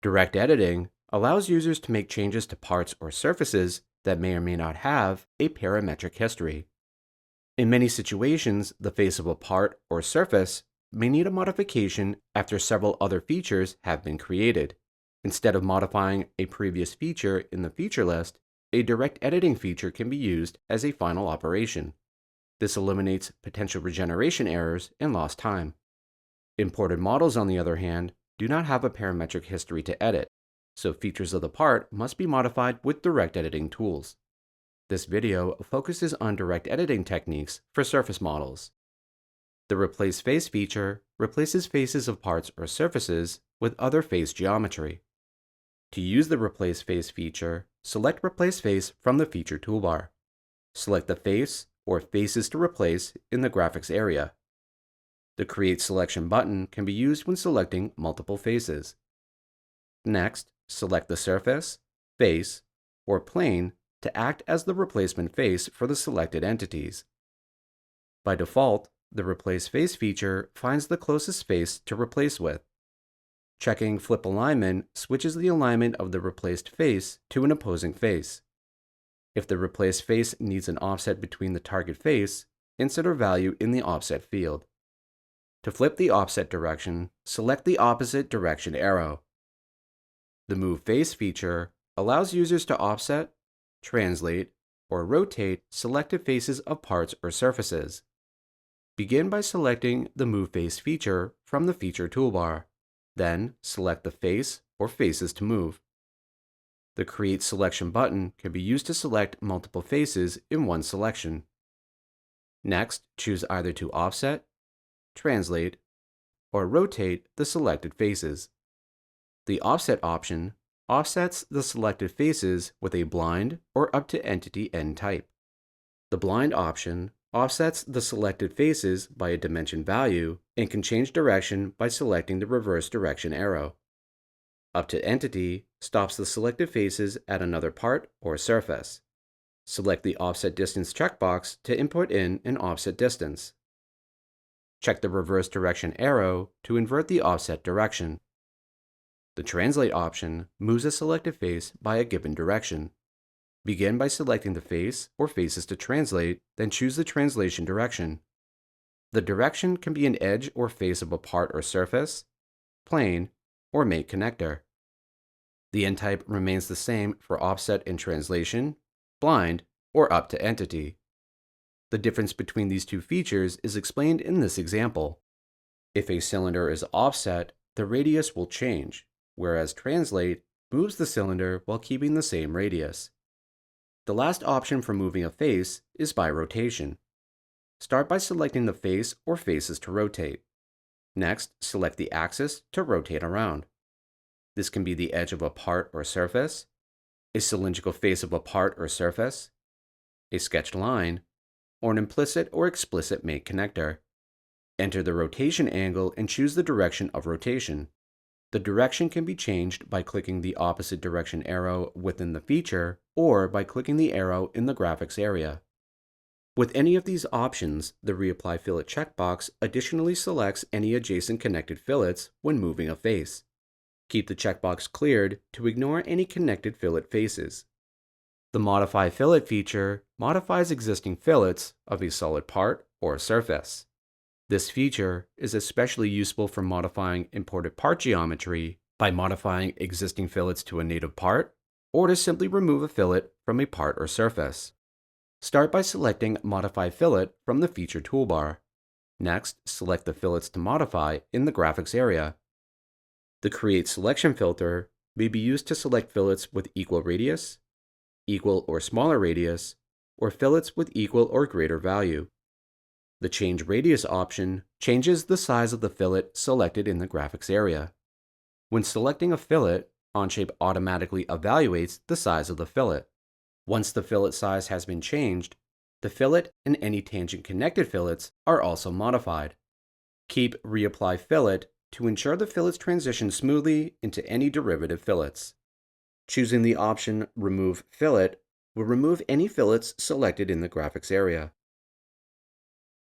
Direct editing allows users to make changes to parts or surfaces that may or may not have a parametric history. In many situations, the face of a part or surface may need a modification after several other features have been created. Instead of modifying a previous feature in the feature list, a direct editing feature can be used as a final operation. This eliminates potential regeneration errors and lost time. Imported models, on the other hand, do not have a parametric history to edit, so features of the part must be modified with direct editing tools. This video focuses on direct editing techniques for surface models. The Replace Face feature replaces faces of parts or surfaces with other face geometry. To use the Replace Face feature, select Replace Face from the feature toolbar. Select the face or faces to replace in the graphics area. The Create Selection button can be used when selecting multiple faces. Next, select the surface, face, or plane to act as the replacement face for the selected entities. By default, the Replace Face feature finds the closest face to replace with. Checking Flip Alignment switches the alignment of the replaced face to an opposing face. If the replaced face needs an offset between the target face, insert a value in the offset field. To flip the offset direction, select the opposite direction arrow. The Move Face feature allows users to offset, translate, or rotate selected faces of parts or surfaces. Begin by selecting the Move Face feature from the feature toolbar. Then, select the face or faces to move. The Create Selection button can be used to select multiple faces in one selection. Next, choose either to offset, translate, or rotate the selected faces. The Offset option offsets the selected faces with a blind or up to entity end type. The Blind option offsets the selected faces by a dimension value and can change direction by selecting the reverse direction arrow. Up to Entity stops the selected faces at another part or surface. Select the Offset Distance checkbox to input in an offset distance. Check the reverse direction arrow to invert the offset direction. The Translate option moves a selected face by a given direction. Begin by selecting the face or faces to translate, then choose the translation direction. The direction can be an edge or face of a part or surface, plane, or make connector. The end type remains the same for offset and translation, blind, or up to entity. The difference between these two features is explained in this example. If a cylinder is offset, the radius will change, whereas translate moves the cylinder while keeping the same radius. The last option for moving a face is by rotation. Start by selecting the face or faces to rotate. Next, select the axis to rotate around. This can be the edge of a part or surface, a cylindrical face of a part or surface, a sketched line, or an implicit or explicit make connector. Enter the rotation angle and choose the direction of rotation. The direction can be changed by clicking the opposite direction arrow within the feature or by clicking the arrow in the graphics area. With any of these options, the Reapply Fillet checkbox additionally selects any adjacent connected fillets when moving a face. Keep the checkbox cleared to ignore any connected fillet faces. The Modify Fillet feature modifies existing fillets of a solid part or surface. This feature is especially useful for modifying imported part geometry by modifying existing fillets to a native part, or to simply remove a fillet from a part or surface. Start by selecting Modify Fillet from the feature toolbar. Next, select the fillets to modify in the graphics area. The Create Selection filter may be used to select fillets with equal radius, equal or smaller radius, or fillets with equal or greater value. The Change Radius option changes the size of the fillet selected in the graphics area. When selecting a fillet, Onshape automatically evaluates the size of the fillet. Once the fillet size has been changed, the fillet and any tangent connected fillets are also modified. Keep Reapply Fillet to ensure the fillets transition smoothly into any derivative fillets. Choosing the option Remove Fillet will remove any fillets selected in the graphics area.